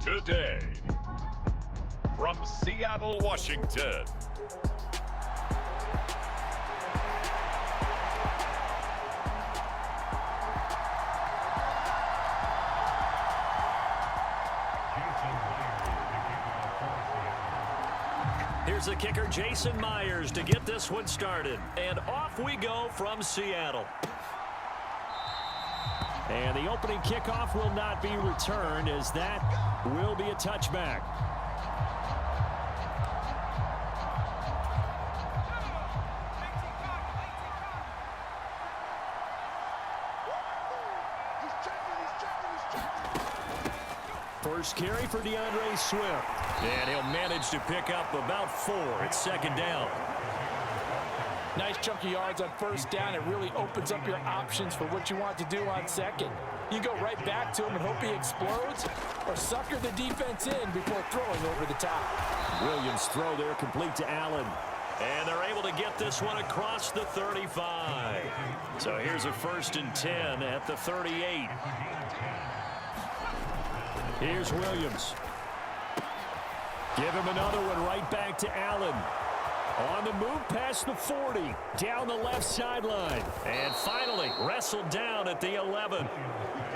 today. From Seattle, Washington. Here's the kicker, Jason Myers, to get this one started. And off we go from Seattle. And the opening kickoff will not be returned, as that will be a touchback. First carry for DeAndre Swift. And he'll manage to pick up about 4. It's second down. Nice chunky yards on first down. It really opens up your options for what you want to do on second. You go right back to him and hope he explodes, or sucker the defense in before throwing over the top. Williams' throw there complete to Allen. And they're able to get this one across the 35. So here's a 1st and 10 at the 38. Here's Williams. Give him another one right back to Allen. On the move past the 40, down the left sideline. And finally wrestled down at the 11.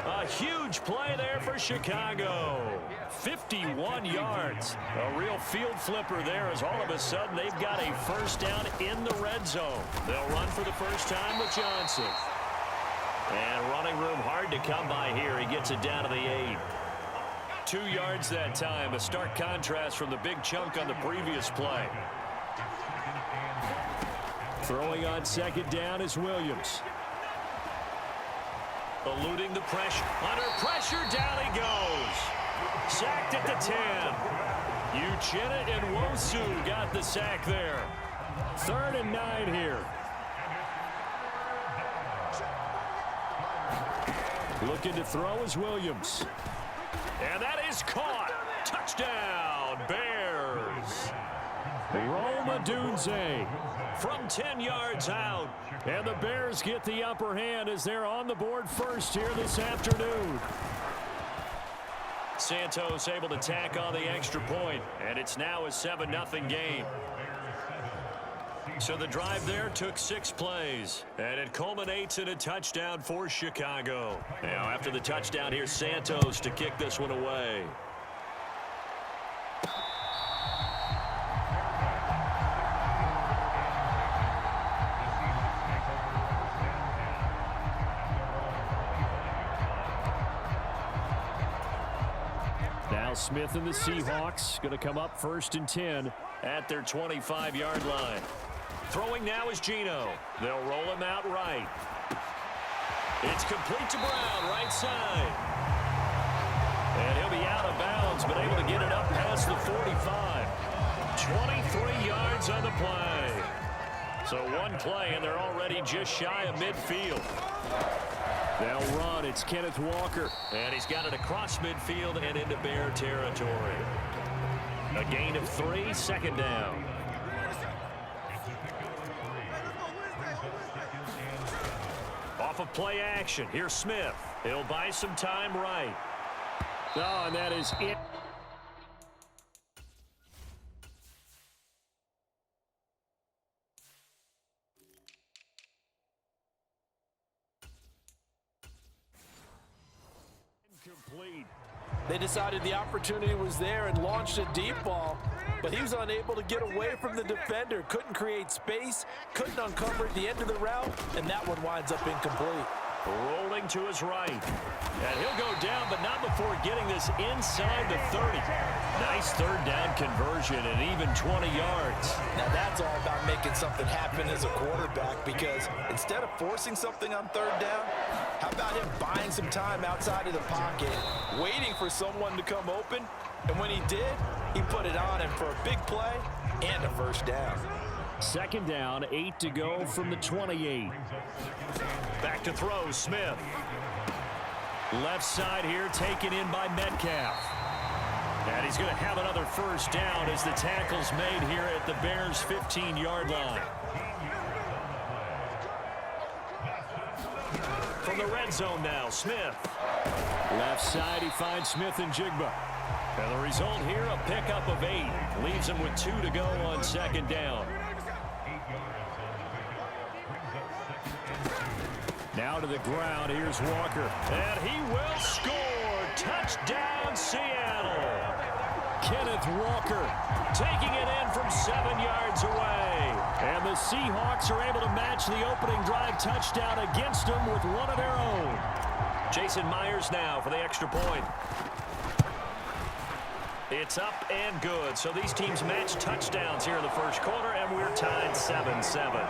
A huge play there for Chicago. 51 yards. A real field flipper there, as all of a sudden they've got a first down in the red zone. They'll run for the first time with Johnson. And running room hard to come by here. He gets it down to the 8. 2 yards that time, a stark contrast from the big chunk on the previous play. Throwing on second down is Williams. Eluding the pressure. Under pressure, down he goes. Sacked at the 10. Uchenna and Wosu got the sack there. 3rd and 9 here. Looking to throw is Williams. And that is caught. Touchdown, Bears. Rome Odunze from 10 yards out. And the Bears get the upper hand as they're on the board first here this afternoon. Santos able to tack on the extra point, and it's now a 7-0 game. So the drive there took 6 plays, and it culminates in a touchdown for Chicago. Now after the touchdown, here's Santos to kick this one away. Now Smith and the Seahawks going to come up 1st and 10 at their 25-yard line. Throwing now is Geno. They'll roll him out right. It's complete to Brown, right side. And he'll be out of bounds, but able to get it up past the 45. 23 yards on the play. So one play, and they're already just shy of midfield. They'll run. It's Kenneth Walker. And he's got it across midfield and into Bear territory. A gain of 3, 2nd down. Off of play action. Here's Smith. He'll buy some time right. Oh, and that is it. Incomplete. They decided the opportunity was there and launched a deep ball, but he was unable to get away from the defender. Couldn't create space, couldn't uncover at the end of the route, and that one winds up incomplete. Rolling to his right. And he'll go down, but not before getting this inside the 30. Nice 3rd down conversion and even 20 yards. Now that's all about making something happen as a quarterback, because instead of forcing something on 3rd down, how about him buying some time outside of the pocket, waiting for someone to come open, and when he did, he put it on him for a big play and a 1st down. 2nd down, 8 to go from the 28. Back to throw, Smith. Left side here taken in by Metcalf. And he's going to have another 1st down as the tackle's made here at the Bears' 15-yard line. From the red zone now, Smith. Left side, he finds Smith and Jigba. And the result here, a pickup of 8. Leaves him with 2 to go on second down. Now to the ground. Here's Walker. And he will score. Touchdown, Seattle. Kenneth Walker taking it in from 7 yards away. And the Seahawks are able to match the opening drive touchdown against them with one of their own. Jason Myers now for the extra point. It's up and good. So these teams match touchdowns here in the first quarter, and we're tied 7-7.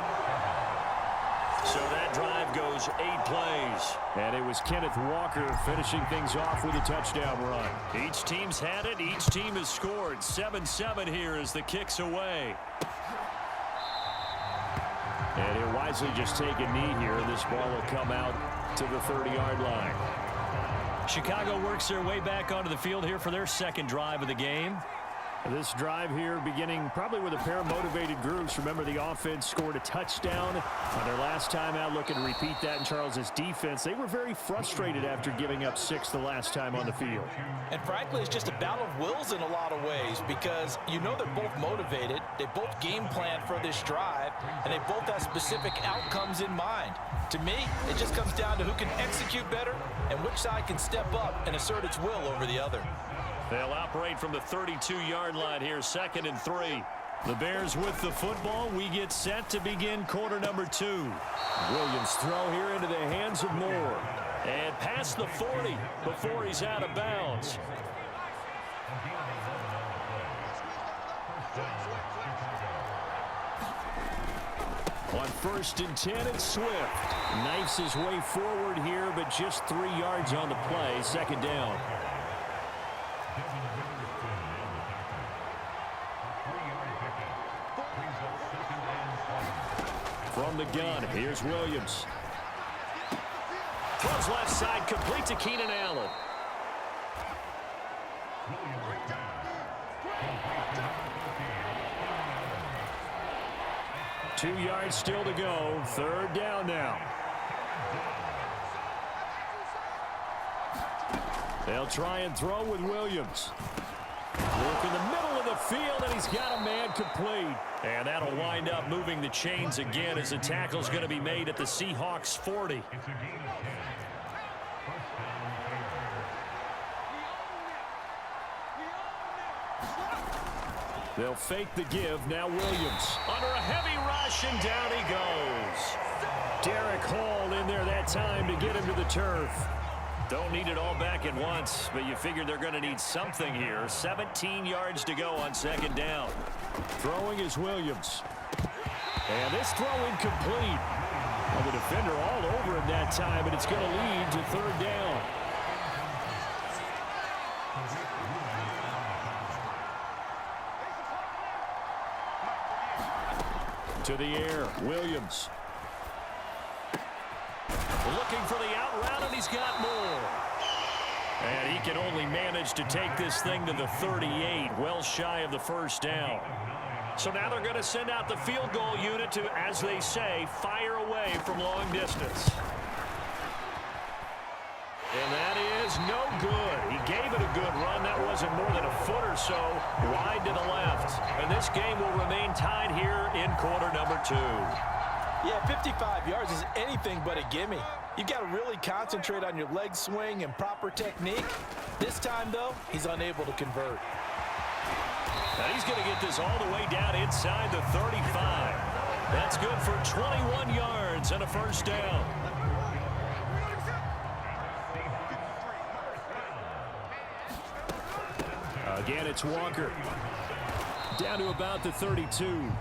So that drive goes 8 plays. And it was Kenneth Walker finishing things off with a touchdown run. Each team's had it. Each team has scored. 7-7 here as the kick's away. And he'll wisely just take a knee here. This ball will come out to the 30-yard line. Chicago works their way back onto the field here for their second drive of the game. This drive here beginning probably with a pair of motivated groups. Remember, the offense scored a touchdown on their last time out. Looking to repeat that in Charles's defense. They were very frustrated after giving up 6 the last time on the field. And frankly, it's just a battle of wills in a lot of ways because you know they're both motivated. They both game plan for this drive, and they both have specific outcomes in mind. To me, it just comes down to who can execute better and which side can step up and assert its will over the other. They'll operate from the 32-yard line here, 2nd and 3. The Bears with the football. We get set to begin quarter number 2. Williams throw here into the hands of Moore. And past the 40 before he's out of bounds. On 1st and 10, it's Swift. Knifes his way forward here, but just 3 yards on the play. 2nd down. From the gun, here's Williams. Throws left side, complete to Keenan Allen. Two yards still to go. 3rd down now. They'll try and throw with Williams. Look in the middle of the field, and he's got a man complete. And that'll wind up moving the chains again as the tackle's going to be made at the Seahawks 40. They'll fake the give. Now Williams under a heavy rush, and down he goes. Derek Hall in there that time to get him to the turf. Don't need it all back at once, but you figure they're going to need something here. 17 yards to go on 2nd down. Throwing is Williams. And this throw incomplete. Well, the defender all over him that time, and it's going to lead to 3rd down. To the air, Williams. Looking for the out route, and he's got more. And he can only manage to take this thing to the 38, well shy of the 1st down. So now they're going to send out the field goal unit to, as they say, fire away from long distance. And that is no good. He gave it a good run. That wasn't more than a foot or so wide to the left. And this game will remain tied here in quarter number 2. Yeah, 55 yards is anything but a gimme. You've got to really concentrate on your leg swing and proper technique. This time, though, he's unable to convert. And he's going to get this all the way down inside the 35. That's good for 21 yards and a 1st down. Again, it's Walker. Down to about the 32.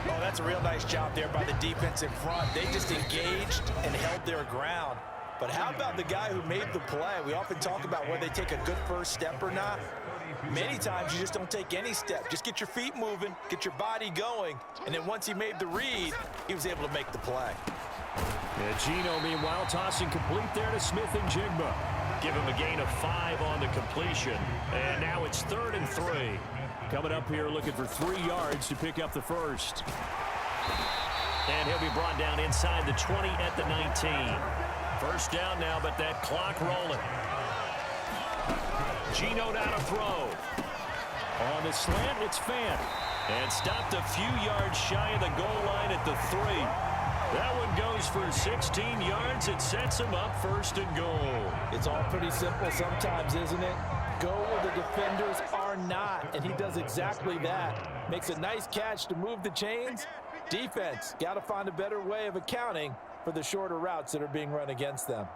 Oh, that's a real nice job there by the defense in front. They just engaged and held their ground. But how about the guy who made the play? We often talk about whether they take a good first step or not. Many times you just don't take any step. Just get your feet moving, get your body going, and then once he made the read, he was able to make the play. And Gino, meanwhile, tossing complete there to Smith and Jigba. Give him a gain of 5 on the completion. And now it's 3rd and 3. Coming up here looking for 3 yards to pick up the 1st. And he'll be brought down inside the 20 at the 19. 1st down now, but that clock rolling. Geno now to throw. On the slant, it's Fant. And stopped a few yards shy of the goal line at the 3. That one goes for 16 yards. It sets him up first and goal. It's all pretty simple sometimes, isn't it? Go where the defenders are not, and he does exactly that. Makes a nice catch to move the chains. Defense, got to find a better way of accounting for the shorter routes that are being run against them.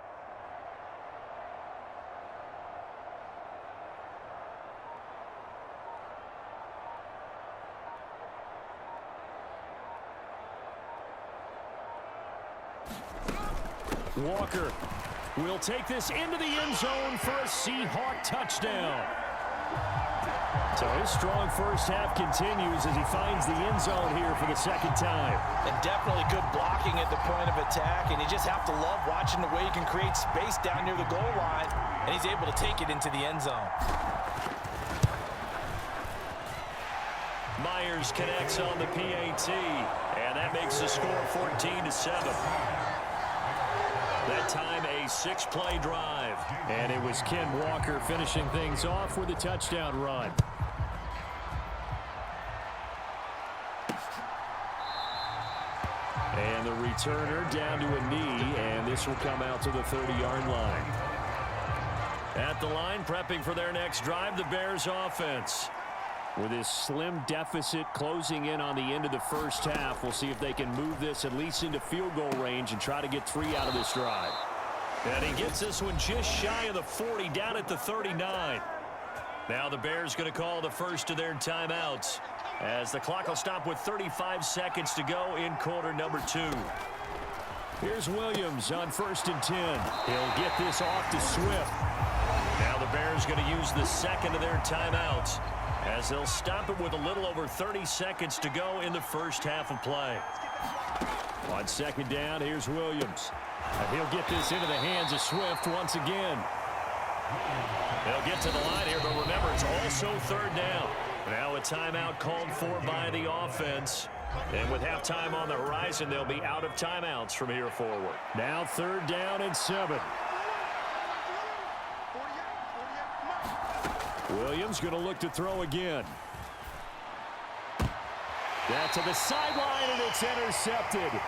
Walker will take this into the end zone for a Seahawk touchdown. So his strong first half continues as he finds the end zone here for the second time. And definitely good blocking at the point of attack, and you just have to love watching the way he can create space down near the goal line, and he's able to take it into the end zone. Myers connects on the PAT, and that makes the score 14-7. That time a 6-play drive. And it was Ken Walker finishing things off with a touchdown run. And the returner down to a knee, and this will come out to the 30-yard line. At the line, prepping for their next drive, the Bears offense. With this slim deficit closing in on the end of the first half, we'll see if they can move this at least into field goal range and try to get 3 out of this drive. And he gets this one just shy of the 40, down at the 39. Now the Bears going to call the first of their timeouts as the clock will stop with 35 seconds to go in quarter number 2. Here's Williams on 1st and 10. He'll get this off to Swift. Now the Bears going to use the second of their timeouts, as they'll stop it with a little over 30 seconds to go in the first half of play. On second down, here's Williams. And he'll get this into the hands of Swift once again. They'll get to the line here, but remember, it's also 3rd down. Now a timeout called for by the offense. And with halftime on the horizon, they'll be out of timeouts from here forward. Now 3rd down and 7. Williams going to look to throw again. That to the sideline, and it's intercepted.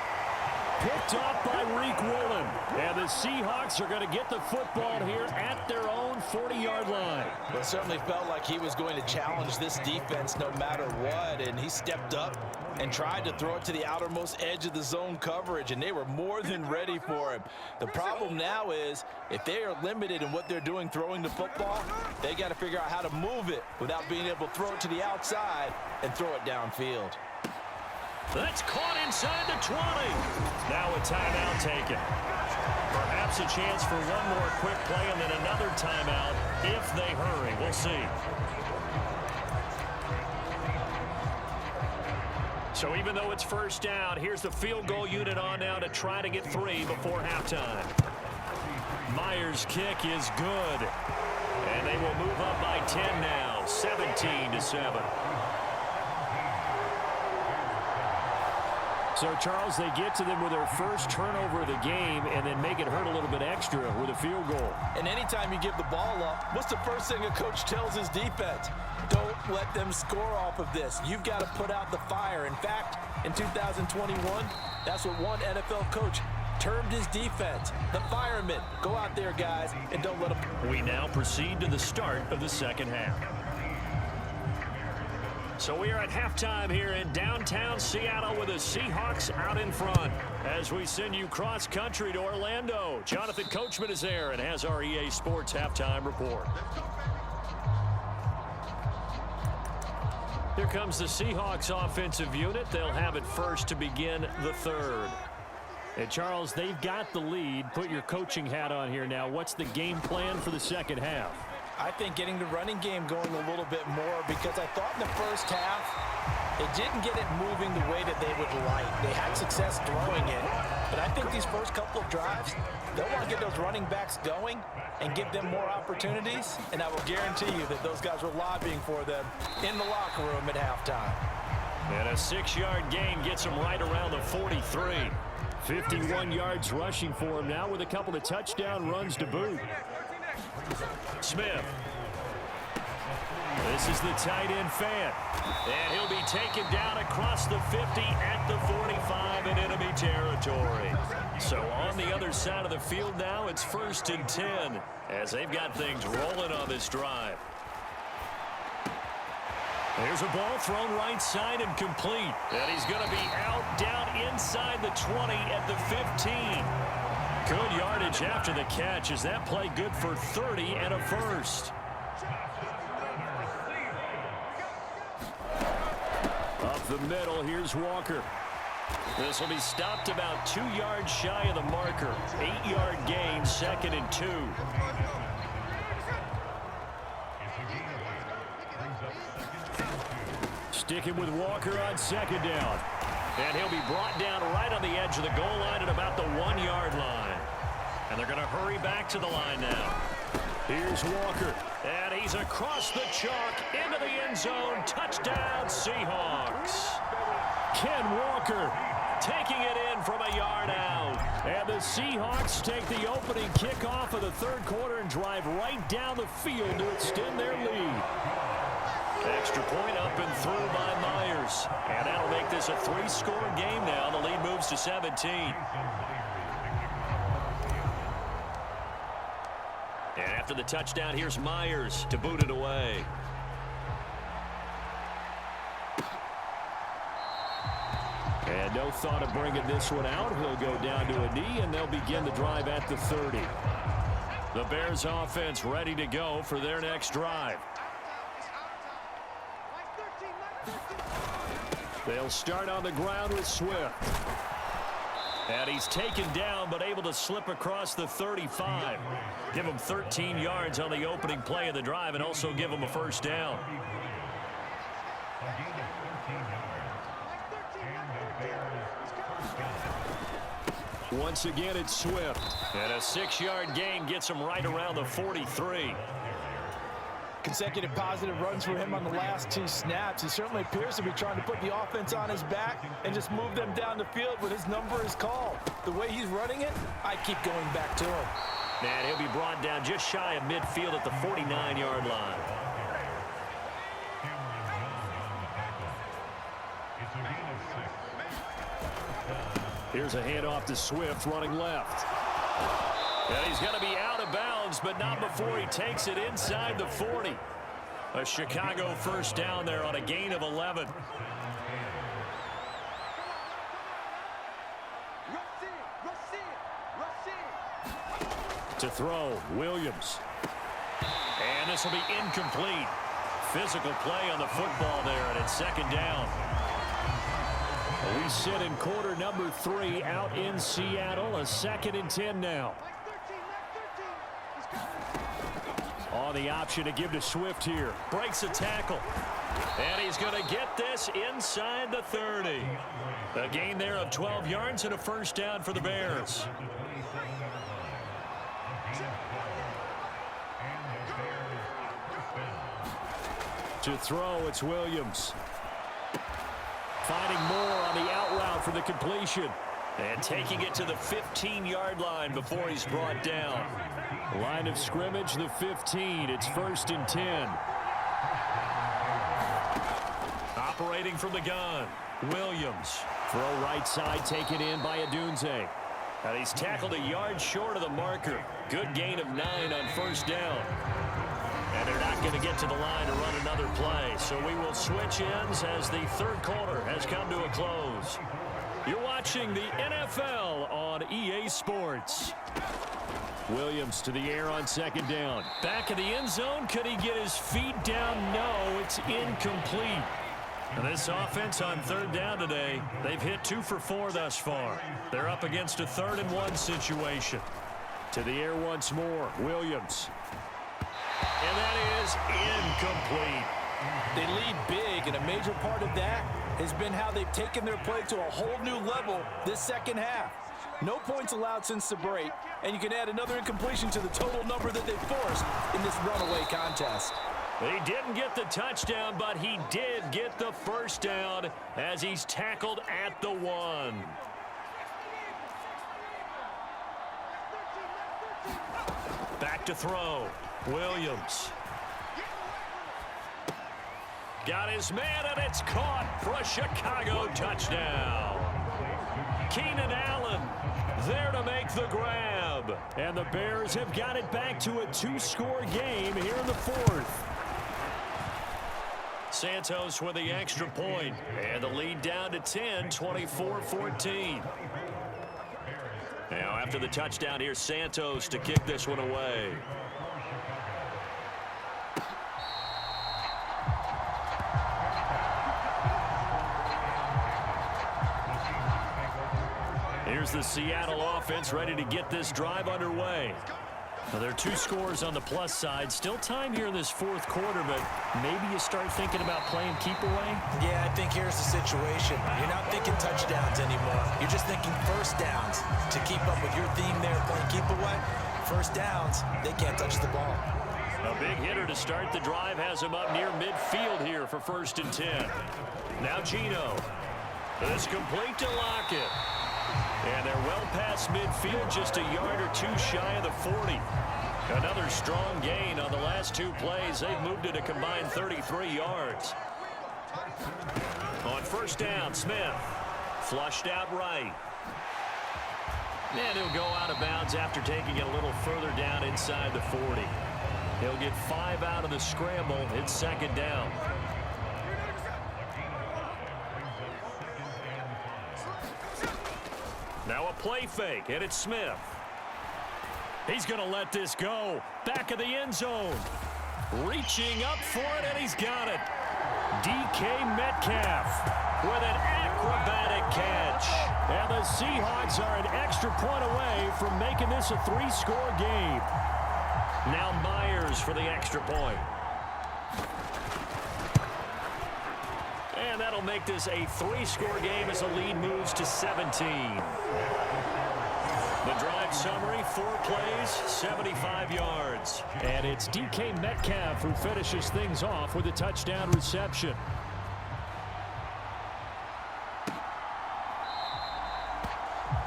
Picked off by Reek Woolen. And the Seahawks are going to get the football here at their own 40-yard line. Well, it certainly felt like he was going to challenge this defense no matter what, and he stepped up and tried to throw it to the outermost edge of the zone coverage, and they were more than ready for him. The problem now is, if they are limited in what they're doing throwing the football, they got to figure out how to move it without being able to throw it to the outside and throw it downfield. That's caught inside the 20. Now a timeout taken. Perhaps a chance for one more quick play and then another timeout if they hurry. We'll see. So even though it's 1st down, here's the field goal unit on now to try to get 3 before halftime. Myers' kick is good. And they will move up by 10 now, 17-7. So, Charles, they get to them with their first turnover of the game and then make it hurt a little bit extra with a field goal. And anytime you give the ball up, what's the first thing a coach tells his defense? Don't let them score off of this. You've got to put out the fire. In fact, in 2021, that's what one NFL coach termed his defense. The firemen. Go out there, guys, and don't let them. We now proceed to the start of the second half. So we are at halftime here in downtown Seattle with the Seahawks out in front. As we send you cross-country to Orlando, Jonathan Coachman is there and has our EA Sports halftime report. Here comes the Seahawks offensive unit. They'll have it first to begin the 3rd. And, Charles, they've got the lead. Put your coaching hat on here now. What's the game plan for the second half? I think getting the running game going a little bit more, because I thought in the first half it didn't get it moving the way that they would like. They had success throwing it, but I think these first couple of drives, they'll want to get those running backs going and give them more opportunities, and I will guarantee you that those guys were lobbying for them in the locker room at halftime. And a 6-yard gain gets him right around the 43. 51 yards rushing for him now with a couple of touchdown runs to boot. Smith This is the tight end Fant. And he'll be taken down across the 50 at the 45 in enemy territory. So on the other side of the field now, it's 1st and 10 as they've got things rolling on this drive. There's a ball thrown right side and complete. And he's going to be out down inside the 20 at the 15. Good yardage after the catch. Is that play good for 30 and a first? Up the middle, here's Walker. This will be stopped about 2 yards shy of the marker. 8-yard gain, 2nd and 2. Sticking with Walker on 2nd down. And he'll be brought down right on the edge of the goal line at about the 1-yard line. And they're going to hurry back to the line now. Here's Walker. And he's across the chalk into the end zone. Touchdown, Seahawks. Ken Walker taking it in from a yard out. And the Seahawks take the opening kickoff of the 3rd quarter and drive right down the field to extend their lead. Extra point up and through by Myers. And that'll make this a 3-score game now. The lead moves to 17. And after the touchdown, here's Myers to boot it away. And no thought of bringing this one out. He'll go down to a knee, and they'll begin the drive at the 30. The Bears offense ready to go for their next drive. They'll start on the ground with Swift. And he's taken down but able to slip across the 35. Give him 13 yards on the opening play of the drive and also give him a first down. Once again, it's Swift. And a 6-yard gain gets him right around the 43. Consecutive positive runs for him on the last 2 snaps. He certainly appears to be trying to put the offense on his back and just move them down the field when his number is called. The way he's running it, I keep going back to him. And he'll be brought down just shy of midfield at the 49-yard line. Here's a handoff to Swift running left. And he's going to be out of bounds, but not before he takes it inside the 40. A Chicago first down there on a gain of 11. To throw, Williams. And this will be incomplete. Physical play on the football there, and it's 2nd down. We sit in quarter number 3 out in Seattle. A 2nd and 10 now. On the option to give to Swift here. Breaks a tackle. And he's going to get this inside the 30. A gain there of 12 yards and a first down for the Bears. To throw, it's Williams. Finding more on the out route for the completion. And taking it to the 15-yard line before he's brought down. Line of scrimmage, the 15. It's 1st and 10. Operating from the gun, Williams. Throw right side, taken in by Adunze. And he's tackled a yard short of the marker. Good gain of 9 on first down. And they're not going to get to the line to run another play. So we will switch ends as the 3rd quarter has come to a close. You're watching the NFL on EA Sports. Williams to the air on 2nd down. Back of the end zone. Could he get his feet down? No, it's incomplete. And this offense on 3rd down today, they've hit 2 for 4 thus far. They're up against a 3rd and 1 situation. To the air once more, Williams. And that is incomplete. They lead big, and a major part of that has been how they've taken their play to a whole new level this 2nd half. No points allowed since the break, and you can add another incompletion to the total number that they forced in this runaway contest. He didn't get the touchdown, but he did get the first down as he's tackled at the 1. Back to throw. Williams. Got his man, and it's caught for a Chicago touchdown. Keenan Allen there to make the grab. And the Bears have got it back to a 2-score game here in the fourth. Santos with the extra point, and the lead down to 10, 24-14. Now after the touchdown, here's Santos to kick this one away. Here's the Seattle offense ready to get this drive underway. Now, there are 2 scores on the plus side. Still time here in this fourth quarter, but maybe you start thinking about playing keep away? Yeah, I think here's the situation. You're not thinking touchdowns anymore. You're just thinking first downs. To keep up with your theme there, playing keep away, first downs, they can't touch the ball. A big hitter to start the drive has him up near midfield here for 1st and 10. Now Geno. This complete to Lockett. And they're well past midfield, just a yard or 2 shy of the 40. Another strong gain on the last 2 plays. They've moved it a combined 33 yards. On 1st down, Smith flushed out right. And he'll go out of bounds after taking it a little further down inside the 40. He'll get 5 out of the scramble. It's 2nd down. Now a play fake, and it's Smith. He's going to let this go. Back of the end zone. Reaching up for it, and he's got it. DK Metcalf with an acrobatic catch. And the Seahawks are an extra point away from making this a 3-score game. Now Myers for the extra point. And that'll make this a 3-score game as the lead moves to 17. The drive summary, 4 plays, 75 yards. And it's DK Metcalf who finishes things off with a touchdown reception.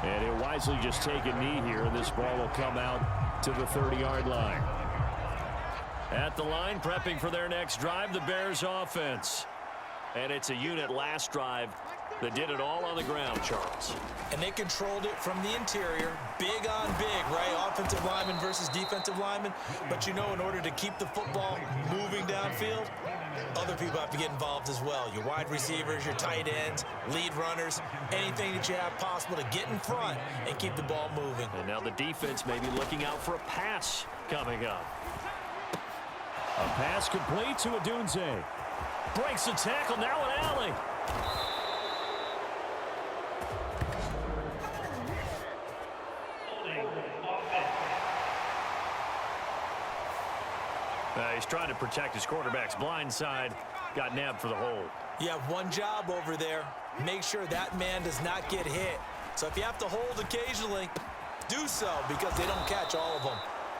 And he'll wisely just take a knee here, and this ball will come out to the 30-yard line. At the line, prepping for their next drive, the Bears offense. And it's a unit last drive that did it all on the ground, Charles. And they controlled it from the interior, big on big, right? Offensive lineman versus defensive lineman. But you know, in order to keep the football moving downfield, other people have to get involved as well. Your wide receivers, your tight ends, lead runners, anything that you have possible to get in front and keep the ball moving. And now the defense may be looking out for a pass coming up. A pass complete to Odunze. Breaks the tackle, now an alley. He's trying to protect his quarterback's blind side. Got nabbed for the hold. You have one job over there. Make sure that man does not get hit. So if you have to hold occasionally, do so, because they don't catch all of them.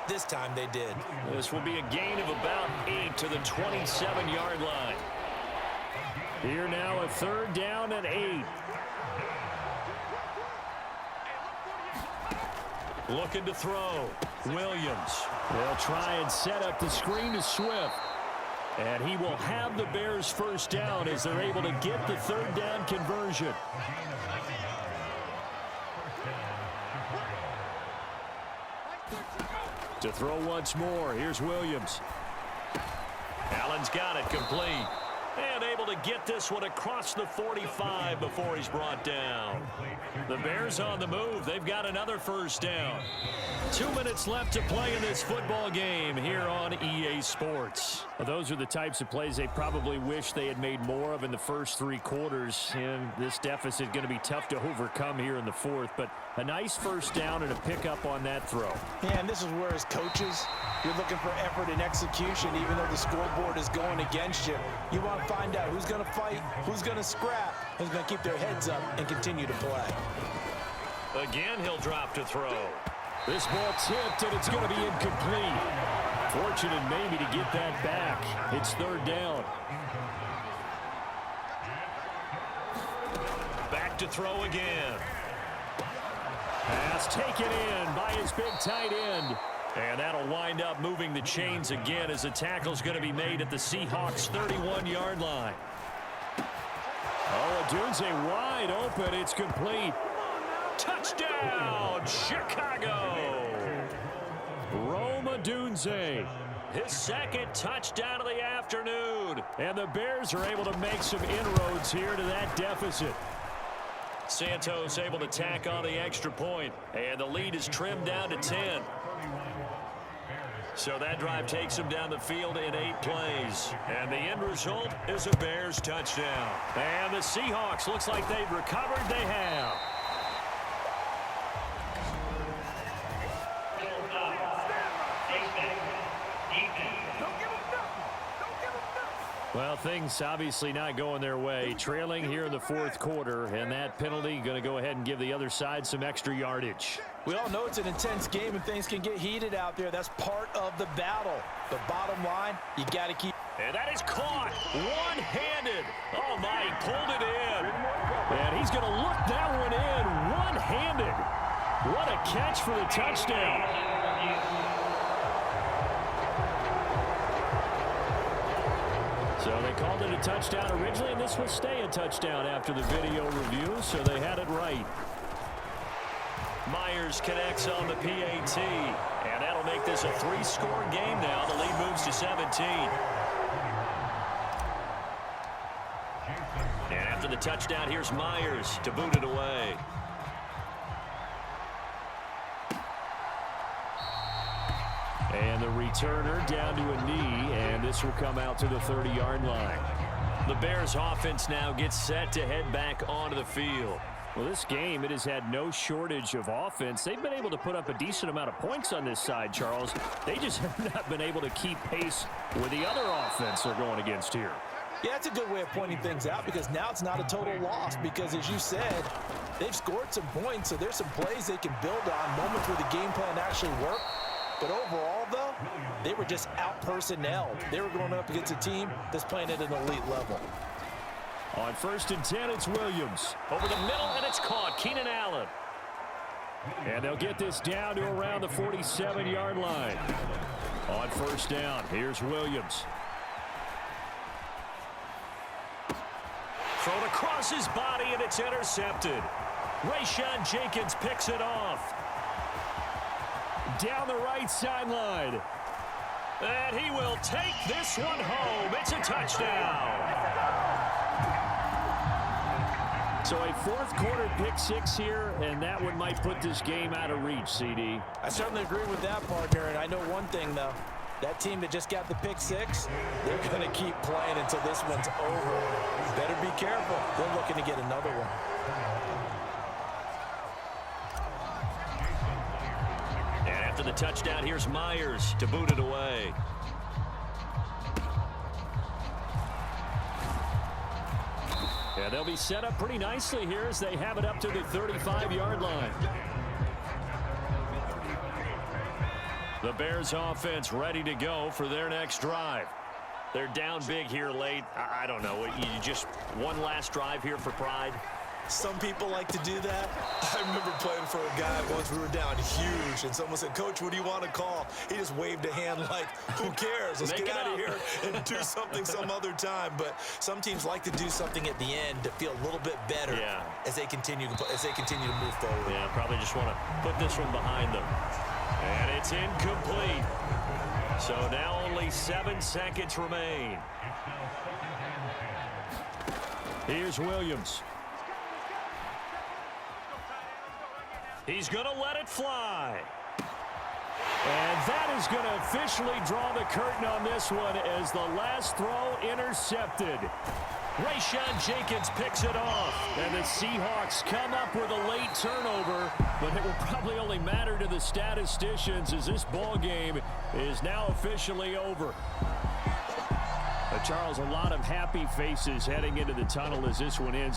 This time they did. This will be a gain of about 8 to the 27-yard line. Here now, a 3rd down and 8. Looking to throw. Williams. They'll try and set up the screen to Swift. And he will have the Bears' 1st down as they're able to get the 3rd down conversion. To throw once more, here's Williams. Allen's got it complete. And able to get this one across the 45 before he's brought down. The Bears on the move. They've got another 1st down. 2 minutes left to play in this football game here on EA Sports. Well, those are the types of plays they probably wish they had made more of in the first 3 quarters. And this deficit going to be tough to overcome here in the 4th. But a nice 1st down and a pickup on that throw. Yeah, and this is where, as coaches, you're looking for effort and execution, even though the scoreboard is going against you. You want to find out who's going to fight, who's going to scrap, who's going to keep their heads up and continue to play. Again, he'll drop to throw. This ball tipped, and it's going to be incomplete. Fortunate maybe to get that back. It's 3rd down. Back to throw again. Pass taken in by his big tight end. And that'll wind up moving the chains again as the tackle's going to be made at the Seahawks' 31-yard line. Oh, Odunze wide open. It's complete. Touchdown, Chicago! Rome Odunze, his second touchdown of the afternoon. And the Bears are able to make some inroads here to that deficit. Santos able to tack on the extra point, and the lead is trimmed down to 10. So that drive takes them down the field in 8 plays. And the end result is a Bears touchdown. And the Seahawks, looks like they've recovered. They have. Well, things obviously not going their way. Trailing here in the 4th quarter, and that penalty going to go ahead and give the other side some extra yardage. We all know it's an intense game and things can get heated out there. That's part of the battle. The bottom line, you got to keep. And that is caught one-handed. Oh, my, he pulled it in. And he's going to look that one in one-handed. What a catch for the touchdown. So they called it a touchdown originally, and this will stay a touchdown after the video review, so they had it right. Myers connects on the PAT, and that'll make this a 3-score game now. The lead moves to 17. And after the touchdown, here's Myers to boot it away. And the returner down to a knee, and this will come out to the 30-yard line. The Bears offense now gets set to head back onto the field. Well, this game, it has had no shortage of offense. They've been able to put up a decent amount of points on this side, Charles. They just have not been able to keep pace with the other offense they're going against here. Yeah, that's a good way of pointing things out because now it's not a total loss because, as you said, they've scored some points, so there's some plays they can build on, moments where the game plan actually worked. But overall, though, they were just out-personnelled. They were going up against a team that's playing at an elite level. On 1st and 10, it's Williams. Over the middle, and it's caught. Keenan Allen. And they'll get this down to around the 47-yard line. On 1st down, here's Williams. Thrown across his body, and it's intercepted. Rayshawn Jenkins picks it off. Down the right sideline. And he will take this one home. It's a touchdown. So a 4th quarter pick 6 here, and that one might put this game out of reach, CD. I certainly agree with that, partner, and I know one thing, though. That team that just got the pick 6, they're going to keep playing until this one's over. Better be careful. They're looking to get another one. And after the touchdown, here's Myers to boot it away. And they'll be set up pretty nicely here as they have it up to the 35-yard line. The Bears offense ready to go for their next drive. They're down big here late. I don't know. You just one last drive here for pride. Some people like to do that. I remember playing for a guy once we were down huge, and someone said, "Coach, what do you want to call?" He just waved a hand like, who cares? Let's get out of here and do something some other time. But some teams like to do something at the end to feel a little bit better as they continue to move forward. Yeah, probably just want to put this one behind them. And it's incomplete. So now only 7 seconds remain. Here's Williams. He's going to let it fly. And that is going to officially draw the curtain on this one as the last throw intercepted. Rayshawn Jenkins picks it off. And the Seahawks come up with a late turnover, but it will probably only matter to the statisticians as this ball game is now officially over. Charles, a lot of happy faces heading into the tunnel as this one ends.